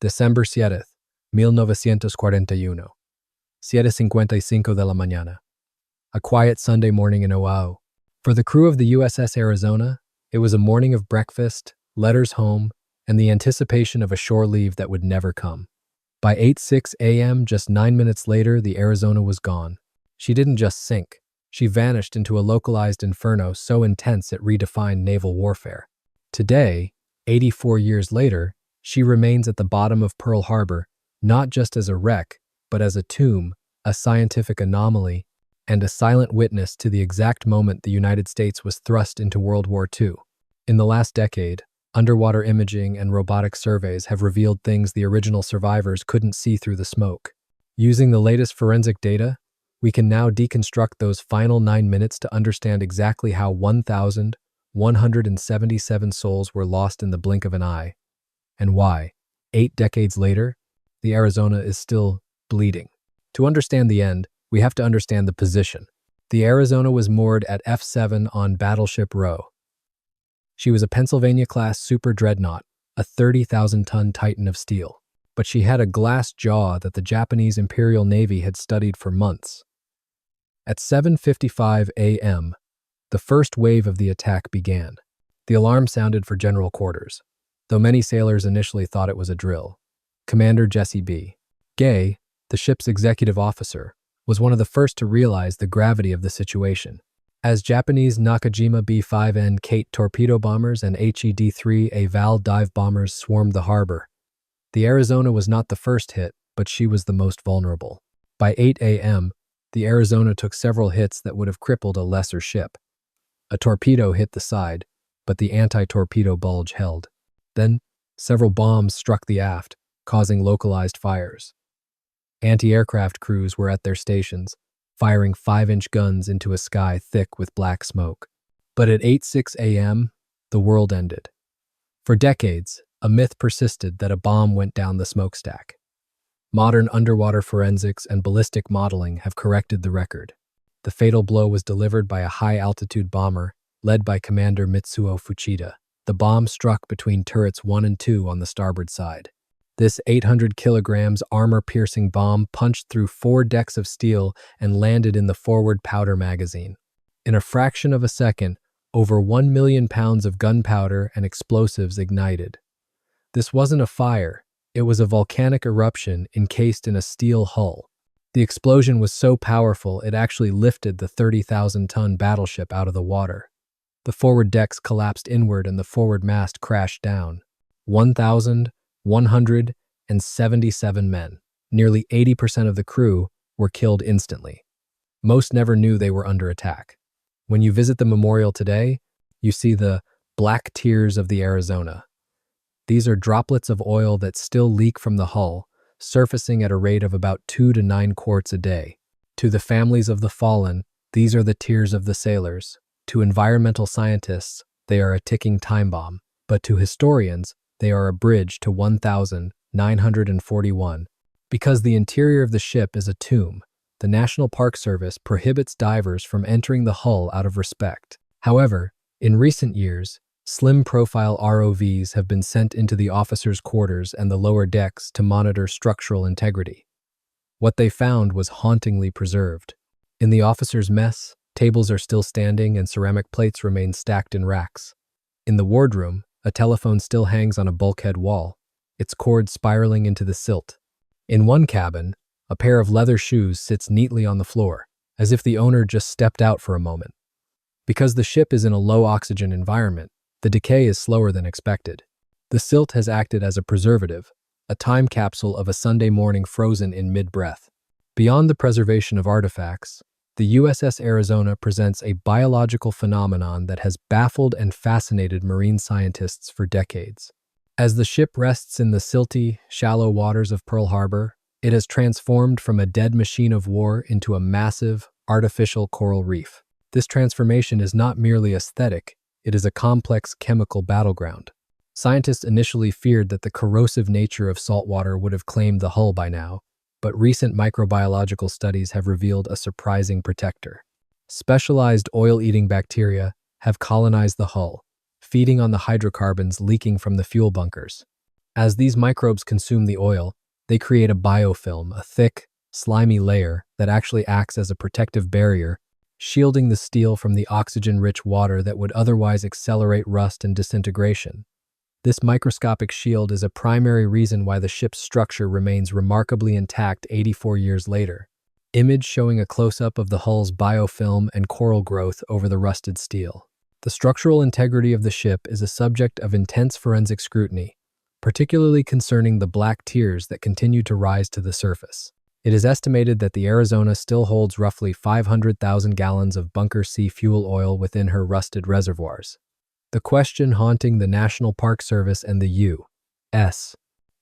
December 7, 1941, 7:55 de la mañana. A quiet Sunday morning in Oahu. For the crew of the USS Arizona, it was a morning of breakfast, letters home, and the anticipation of a shore leave that would never come. By 8:06 a.m., just 9 minutes later, the Arizona was gone. She didn't just sink. She vanished into a localized inferno so intense it redefined naval warfare. Today, 84 years later, she remains at the bottom of Pearl Harbor, not just as a wreck, but as a tomb, a scientific anomaly, and a silent witness to the exact moment the United States was thrust into World War II. In the last decade, underwater imaging and robotic surveys have revealed things the original survivors couldn't see through the smoke. Using the latest forensic data, we can now deconstruct those final 9 minutes to understand exactly how 1,177 souls were lost in the blink of an eye, and why, 8 decades later, the Arizona is still bleeding. To understand the end, we have to understand the position. The Arizona was moored at F7 on Battleship Row. She was a Pennsylvania-class super dreadnought, a 30,000-ton titan of steel. But she had a glass jaw that the Japanese Imperial Navy had studied for months. At 7:55 a.m., the first wave of the attack began. The alarm sounded for general quarters, though many sailors initially thought it was a drill. Commander Jesse B. Gay, the ship's executive officer, was one of the first to realize the gravity of the situation. As Japanese Nakajima B-5N Kate torpedo bombers and HED-3A Val dive bombers swarmed the harbor, the Arizona was not the first hit, but she was the most vulnerable. By 8 a.m., the Arizona took several hits that would have crippled a lesser ship. A torpedo hit the side, but the anti-torpedo bulge held. Then, several bombs struck the aft, causing localized fires. Anti-aircraft crews were at their stations, firing 5-inch guns into a sky thick with black smoke. But at 8:06 a.m., the world ended. For decades, a myth persisted that a bomb went down the smokestack. Modern underwater forensics and ballistic modeling have corrected the record. The fatal blow was delivered by a high-altitude bomber led by Commander Mitsuo Fuchida. The bomb struck between turrets 1 and 2 on the starboard side. This 800 kilograms armor-piercing bomb punched through 4 decks of steel and landed in the forward powder magazine. In a fraction of a second, over 1 million pounds of gunpowder and explosives ignited. This wasn't a fire, it was a volcanic eruption encased in a steel hull. The explosion was so powerful it actually lifted the 30,000-ton battleship out of the water. The forward decks collapsed inward and the forward mast crashed down. 1,177 men, nearly 80% of the crew, were killed instantly. Most never knew they were under attack. When you visit the memorial today, you see the black tears of the Arizona. These are droplets of oil that still leak from the hull, surfacing at a rate of about 2 to 9 quarts a day. To the families of the fallen, these are the tears of the sailors. To environmental scientists, they are a ticking time bomb. But to historians, they are a bridge to 1,941. Because the interior of the ship is a tomb, the National Park Service prohibits divers from entering the hull out of respect. However, in recent years, slim-profile ROVs have been sent into the officers' quarters and the lower decks to monitor structural integrity. What they found was hauntingly preserved. In the officers' mess, tables are still standing and ceramic plates remain stacked in racks. In the wardroom, a telephone still hangs on a bulkhead wall, its cord spiraling into the silt. In one cabin, a pair of leather shoes sits neatly on the floor, as if the owner just stepped out for a moment. Because the ship is in a low-oxygen environment, the decay is slower than expected. The silt has acted as a preservative, a time capsule of a Sunday morning frozen in mid-breath. Beyond the preservation of artifacts, the USS Arizona presents a biological phenomenon that has baffled and fascinated marine scientists for decades. As the ship rests in the silty, shallow waters of Pearl Harbor, it has transformed from a dead machine of war into a massive, artificial coral reef. This transformation is not merely aesthetic, it is a complex chemical battleground. Scientists initially feared that the corrosive nature of saltwater would have claimed the hull by now, but recent microbiological studies have revealed a surprising protector. Specialized oil-eating bacteria have colonized the hull, feeding on the hydrocarbons leaking from the fuel bunkers. As these microbes consume the oil, they create a biofilm, a thick, slimy layer that actually acts as a protective barrier, shielding the steel from the oxygen-rich water that would otherwise accelerate rust and disintegration. This microscopic shield is a primary reason why the ship's structure remains remarkably intact 84 years later. Image showing a close-up of the hull's biofilm and coral growth over the rusted steel. The structural integrity of the ship is a subject of intense forensic scrutiny, particularly concerning the black tears that continue to rise to the surface. It is estimated that the Arizona still holds roughly 500,000 gallons of bunker C fuel oil within her rusted reservoirs. The question haunting the National Park Service and the U.S.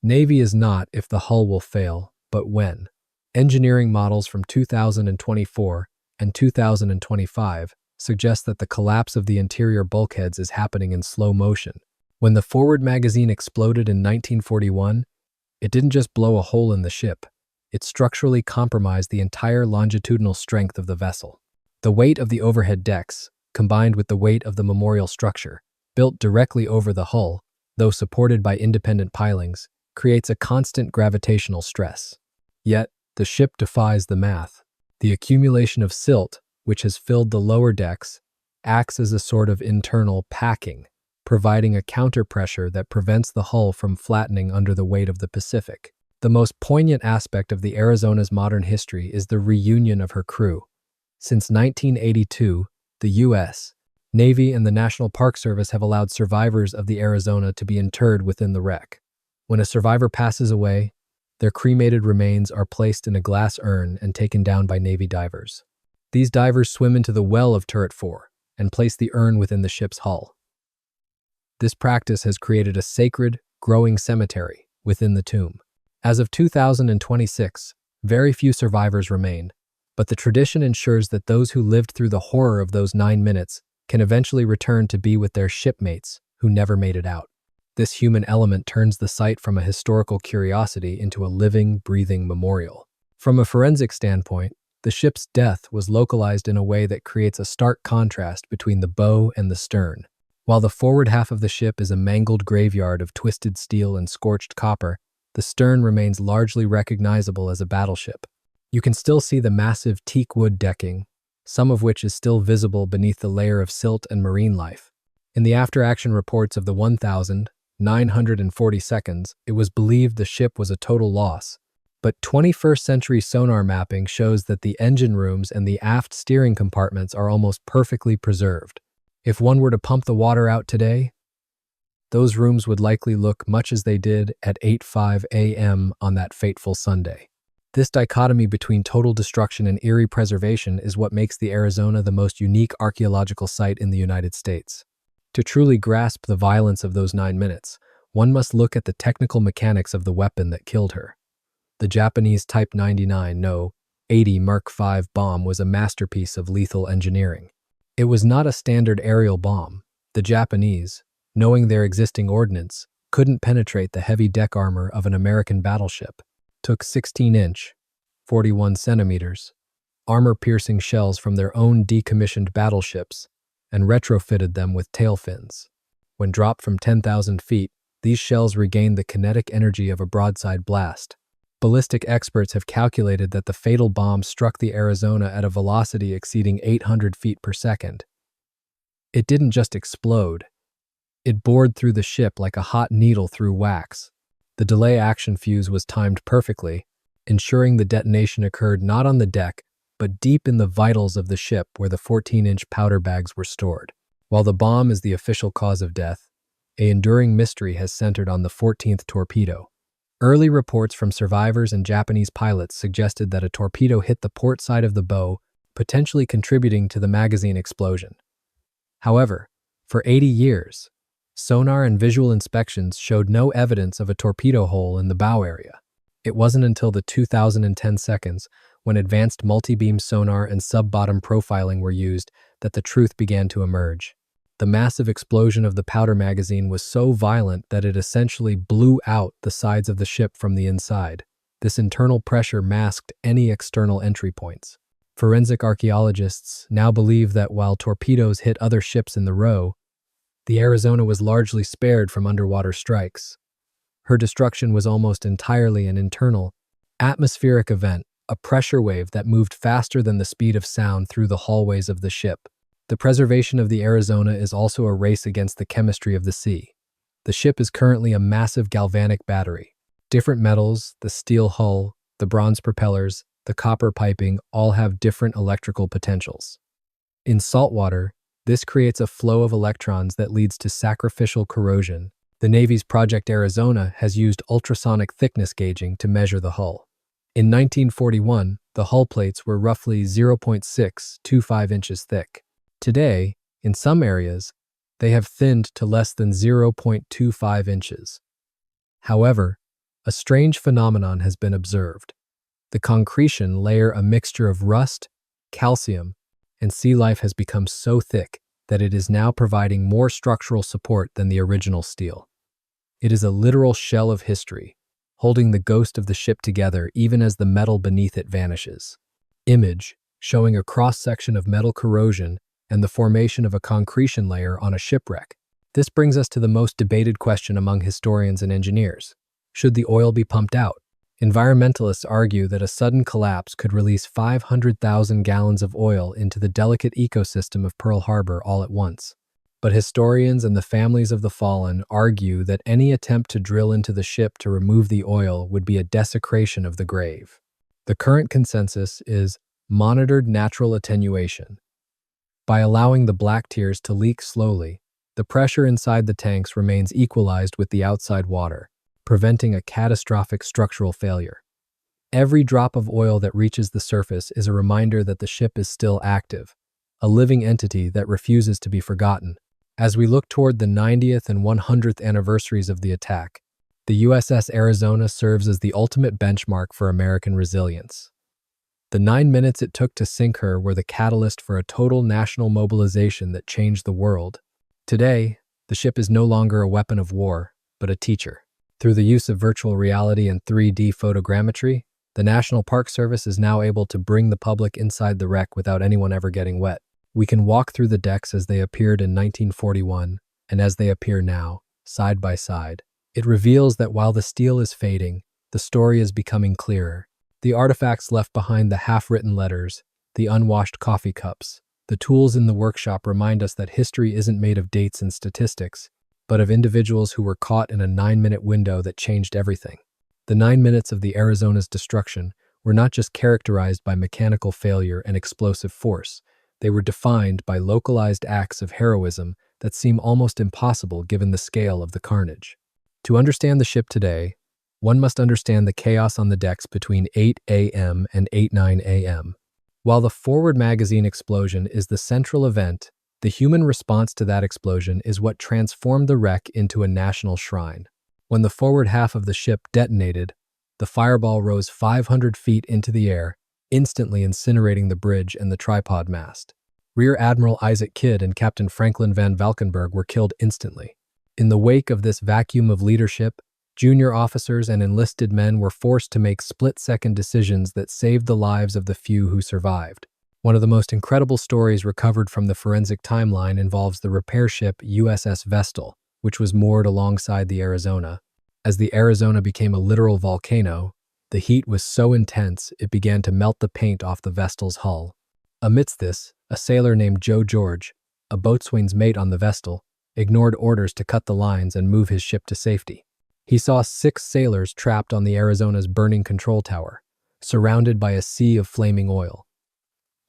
Navy is not if the hull will fail, but when. Engineering models from 2024 and 2025 suggest that the collapse of the interior bulkheads is happening in slow motion. When the forward magazine exploded in 1941, it didn't just blow a hole in the ship. It structurally compromised the entire longitudinal strength of the vessel. The weight of the overhead decks, combined with the weight of the memorial structure, built directly over the hull, though supported by independent pilings, creates a constant gravitational stress. Yet, the ship defies the math. The accumulation of silt, which has filled the lower decks, acts as a sort of internal packing, providing a counterpressure that prevents the hull from flattening under the weight of the Pacific. The most poignant aspect of the Arizona's modern history is the reunion of her crew. Since 1982, the U.S. Navy and the National Park Service have allowed survivors of the Arizona to be interred within the wreck. When a survivor passes away, their cremated remains are placed in a glass urn and taken down by Navy divers. These divers swim into the well of Turret 4 and place the urn within the ship's hull. This practice has created a sacred, growing cemetery within the tomb. As of 2026, very few survivors remain, but the tradition ensures that those who lived through the horror of those 9 minutes can eventually return to be with their shipmates who never made it out. This human element turns the site from a historical curiosity into a living, breathing memorial. From a forensic standpoint, the ship's death was localized in a way that creates a stark contrast between the bow and the stern. While the forward half of the ship is a mangled graveyard of twisted steel and scorched copper, the stern remains largely recognizable as a battleship. You can still see the massive teak wood decking, some of which is still visible beneath the layer of silt and marine life. In the after-action reports of the 1,940 seconds, it was believed the ship was a total loss. But 21st century sonar mapping shows that the engine rooms and the aft steering compartments are almost perfectly preserved. If one were to pump the water out today, those rooms would likely look much as they did at 8:05 a.m. on that fateful Sunday. This dichotomy between total destruction and eerie preservation is what makes the Arizona the most unique archaeological site in the United States. To truly grasp the violence of those 9 minutes, one must look at the technical mechanics of the weapon that killed her. The Japanese Type 99 No. 80 Mark V bomb was a masterpiece of lethal engineering. It was not a standard aerial bomb. The Japanese, knowing their existing ordnance, couldn't penetrate the heavy deck armor of an American battleship. Took 16-inch, 41 centimeters, armor-piercing shells from their own decommissioned battleships and retrofitted them with tail fins. When dropped from 10,000 feet, these shells regained the kinetic energy of a broadside blast. Ballistic experts have calculated that the fatal bomb struck the Arizona at a velocity exceeding 800 feet per second. It didn't just explode. It bored through the ship like a hot needle through wax. The delay action fuse was timed perfectly, ensuring the detonation occurred not on the deck, but deep in the vitals of the ship where the 14-inch powder bags were stored. While the bomb is the official cause of death, an enduring mystery has centered on the 14th torpedo. Early reports from survivors and Japanese pilots suggested that a torpedo hit the port side of the bow, potentially contributing to the magazine explosion. However, for 80 years, sonar and visual inspections showed no evidence of a torpedo hole in the bow area. It wasn't until the 2010 seconds, when advanced multi-beam sonar and sub-bottom profiling were used, that the truth began to emerge. The massive explosion of the powder magazine was so violent that it essentially blew out the sides of the ship from the inside. This internal pressure masked any external entry points. Forensic archaeologists now believe that while torpedoes hit other ships in the row, the Arizona was largely spared from underwater strikes. Her destruction was almost entirely an internal, atmospheric event, a pressure wave that moved faster than the speed of sound through the hallways of the ship. The preservation of the Arizona is also a race against the chemistry of the sea. The ship is currently a massive galvanic battery. Different metals, the steel hull, the bronze propellers, the copper piping all have different electrical potentials. In saltwater, this creates a flow of electrons that leads to sacrificial corrosion. The Navy's Project Arizona has used ultrasonic thickness gauging to measure the hull. In 1941, the hull plates were roughly 0.625 inches thick. Today, in some areas, they have thinned to less than 0.25 inches. However, a strange phenomenon has been observed. The concretion layer, a mixture of rust, calcium, and sea life, has become so thick that it is now providing more structural support than the original steel. It is a literal shell of history, holding the ghost of the ship together even as the metal beneath it vanishes. Image showing a cross-section of metal corrosion and the formation of a concretion layer on a shipwreck. This brings us to the most debated question among historians and engineers. Should the oil be pumped out? Environmentalists argue that a sudden collapse could release 500,000 gallons of oil into the delicate ecosystem of Pearl Harbor all at once. But historians and the families of the fallen argue that any attempt to drill into the ship to remove the oil would be a desecration of the grave. The current consensus is monitored natural attenuation. By allowing the black tears to leak slowly, the pressure inside the tanks remains equalized with the outside water, preventing a catastrophic structural failure. Every drop of oil that reaches the surface is a reminder that the ship is still active, a living entity that refuses to be forgotten. As we look toward the 90th and 100th anniversaries of the attack, the USS Arizona serves as the ultimate benchmark for American resilience. The 9 minutes it took to sink her were the catalyst for a total national mobilization that changed the world. Today, the ship is no longer a weapon of war, but a teacher. Through the use of virtual reality and 3D photogrammetry, the National Park Service is now able to bring the public inside the wreck without anyone ever getting wet. We can walk through the decks as they appeared in 1941 and as they appear now, side by side. It reveals that while the steel is fading, the story is becoming clearer. The artifacts left behind, the half-written letters, the unwashed coffee cups, the tools in the workshop remind us that history isn't made of dates and statistics, but of individuals who were caught in a 9-minute window that changed everything. The 9 minutes of the Arizona's destruction were not just characterized by mechanical failure and explosive force. They were defined by localized acts of heroism that seem almost impossible given the scale of the carnage. To understand the ship today, one must understand the chaos on the decks between 8 a.m. and 8:09 a.m. While the forward magazine explosion is the central event, the human response to that explosion is what transformed the wreck into a national shrine. When the forward half of the ship detonated, the fireball rose 500 feet into the air, instantly incinerating the bridge and the tripod mast. Rear Admiral Isaac Kidd and Captain Franklin van Valkenburg were killed instantly. In the wake of this vacuum of leadership, junior officers and enlisted men were forced to make split-second decisions that saved the lives of the few who survived. One of the most incredible stories recovered from the forensic timeline involves the repair ship USS Vestal, which was moored alongside the Arizona. As the Arizona became a literal volcano, the heat was so intense it began to melt the paint off the Vestal's hull. Amidst this, a sailor named Joe George, a boatswain's mate on the Vestal, ignored orders to cut the lines and move his ship to safety. He saw 6 sailors trapped on the Arizona's burning control tower, surrounded by a sea of flaming oil.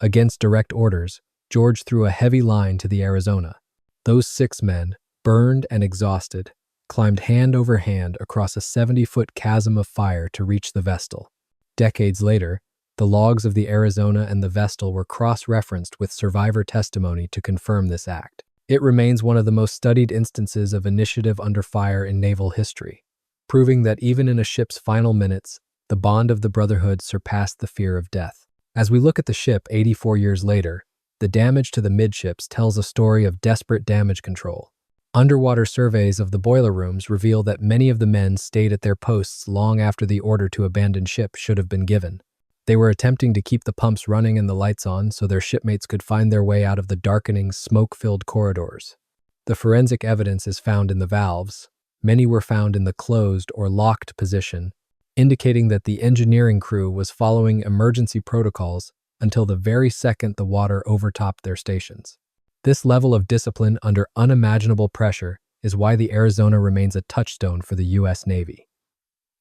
Against direct orders, George threw a heavy line to the Arizona. Those 6 men, burned and exhausted, climbed hand over hand across a 70-foot chasm of fire to reach the Vestal. Decades later, the logs of the Arizona and the Vestal were cross-referenced with survivor testimony to confirm this act. It remains one of the most studied instances of initiative under fire in naval history, proving that even in a ship's final minutes, the bond of the brotherhood surpassed the fear of death. As we look at the ship 84 years later, the damage to the midships tells a story of desperate damage control. Underwater surveys of the boiler rooms reveal that many of the men stayed at their posts long after the order to abandon ship should have been given. They were attempting to keep the pumps running and the lights on so their shipmates could find their way out of the darkening, smoke-filled corridors. The forensic evidence is found in the valves, Many were found in the closed or locked position, indicating that the engineering crew was following emergency protocols until the very second the water overtopped their stations. This level of discipline under unimaginable pressure is why the Arizona remains a touchstone for the U.S. Navy.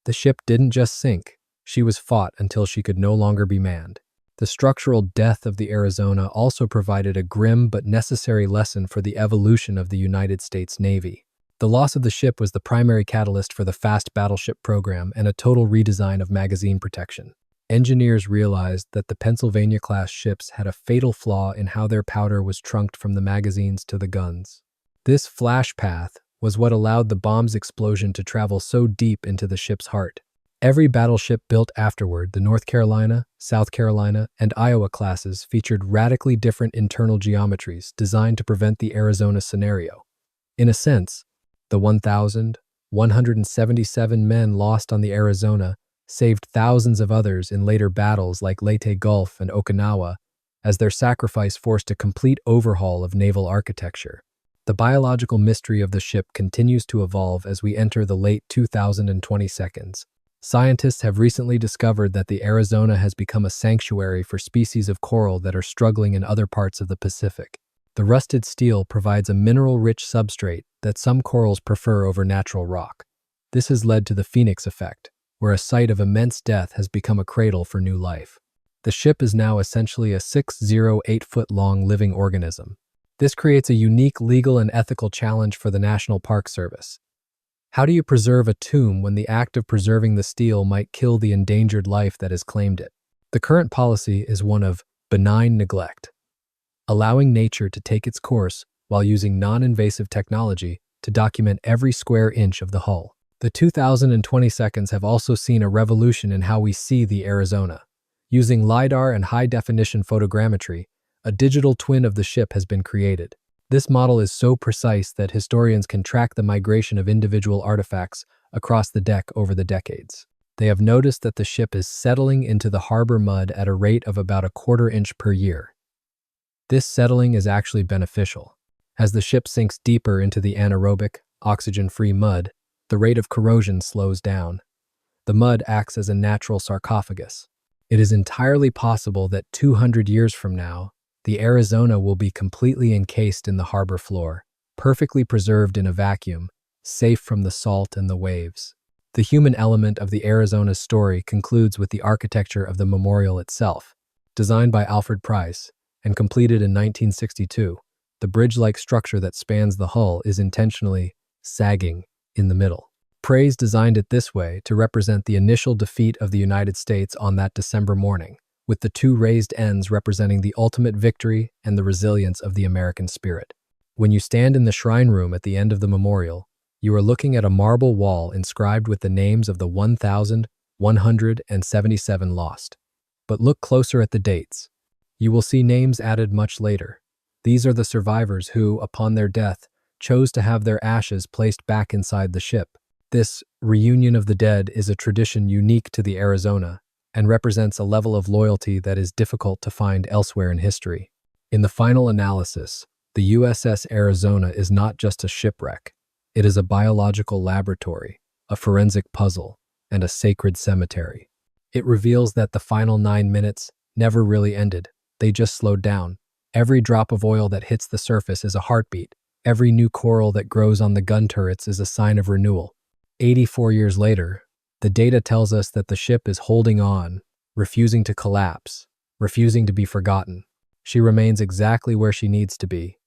The ship didn't just sink, she was fought until she could no longer be manned. The structural death of the Arizona also provided a grim but necessary lesson for the evolution of the United States Navy. The loss of the ship was the primary catalyst for the fast battleship program and a total redesign of magazine protection. Engineers realized that the Pennsylvania-class ships had a fatal flaw in how their powder was trunked from the magazines to the guns. This flash path was what allowed the bomb's explosion to travel so deep into the ship's heart. Every battleship built afterward, the North Carolina, South Carolina, and Iowa classes featured radically different internal geometries designed to prevent the Arizona scenario. In a sense, the 1,177 men lost on the Arizona saved thousands of others in later battles like Leyte Gulf and Okinawa, as their sacrifice forced a complete overhaul of naval architecture. The biological mystery of the ship continues to evolve as we enter the late 2020s. Scientists have recently discovered that the Arizona has become a sanctuary for species of coral that are struggling in other parts of the Pacific. The rusted steel provides a mineral-rich substrate that some corals prefer over natural rock. This has led to the Phoenix effect, where a site of immense death has become a cradle for new life. The ship is now essentially a 608-foot-long living organism. This creates a unique legal and ethical challenge for the National Park Service. How do you preserve a tomb when the act of preserving the steel might kill the endangered life that has claimed it? The current policy is one of benign neglect, allowing nature to take its course while using non-invasive technology to document every square inch of the hull. The 2020s have also seen a revolution in how we see the Arizona. Using LiDAR and high-definition photogrammetry, a digital twin of the ship has been created. This model is so precise that historians can track the migration of individual artifacts across the deck over the decades. They have noticed that the ship is settling into the harbor mud at a rate of about a quarter inch per year. This settling is actually beneficial. As the ship sinks deeper into the anaerobic, oxygen-free mud, the rate of corrosion slows down. The mud acts as a natural sarcophagus. It is entirely possible that 200 years from now, the Arizona will be completely encased in the harbor floor, perfectly preserved in a vacuum, safe from the salt and the waves. The human element of the Arizona's story concludes with the architecture of the memorial itself. Designed by Alfred Price and completed in 1962, the bridge-like structure that spans the hull is intentionally sagging in the middle. Price designed it this way to represent the initial defeat of the United States on that December morning, with the two raised ends representing the ultimate victory and the resilience of the American spirit. When you stand in the shrine room at the end of the memorial, you are looking at a marble wall inscribed with the names of the 1,177 lost. But look closer at the dates. You will see names added much later. These are the survivors who, upon their death, chose to have their ashes placed back inside the ship. This reunion of the dead is a tradition unique to the Arizona and represents a level of loyalty that is difficult to find elsewhere in history. In the final analysis, the USS Arizona is not just a shipwreck. It is a biological laboratory, a forensic puzzle, and a sacred cemetery. It reveals that the final 9 minutes never really ended. They just slowed down. Every drop of oil that hits the surface is a heartbeat. Every new coral that grows on the gun turrets is a sign of renewal. 84 years later, the data tells us that the ship is holding on, refusing to collapse, refusing to be forgotten. She remains exactly where she needs to be,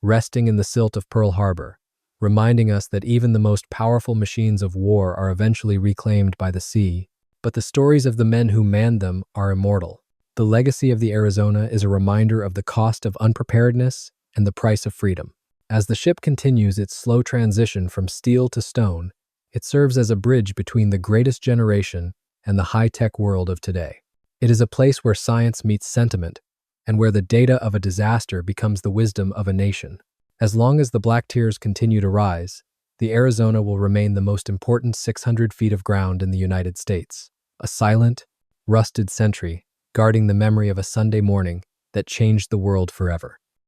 resting in the silt of Pearl Harbor, reminding us that even the most powerful machines of war are eventually reclaimed by the sea, but the stories of the men who manned them are immortal. The legacy of the Arizona is a reminder of the cost of unpreparedness and the price of freedom. As the ship continues its slow transition from steel to stone, it serves as a bridge between the greatest generation and the high-tech world of today. It is a place where science meets sentiment and where the data of a disaster becomes the wisdom of a nation. As long as the black tears continue to rise, the Arizona will remain the most important 600 feet of ground in the United States, a silent, rusted sentry guarding the memory of a Sunday morning that changed the world forever.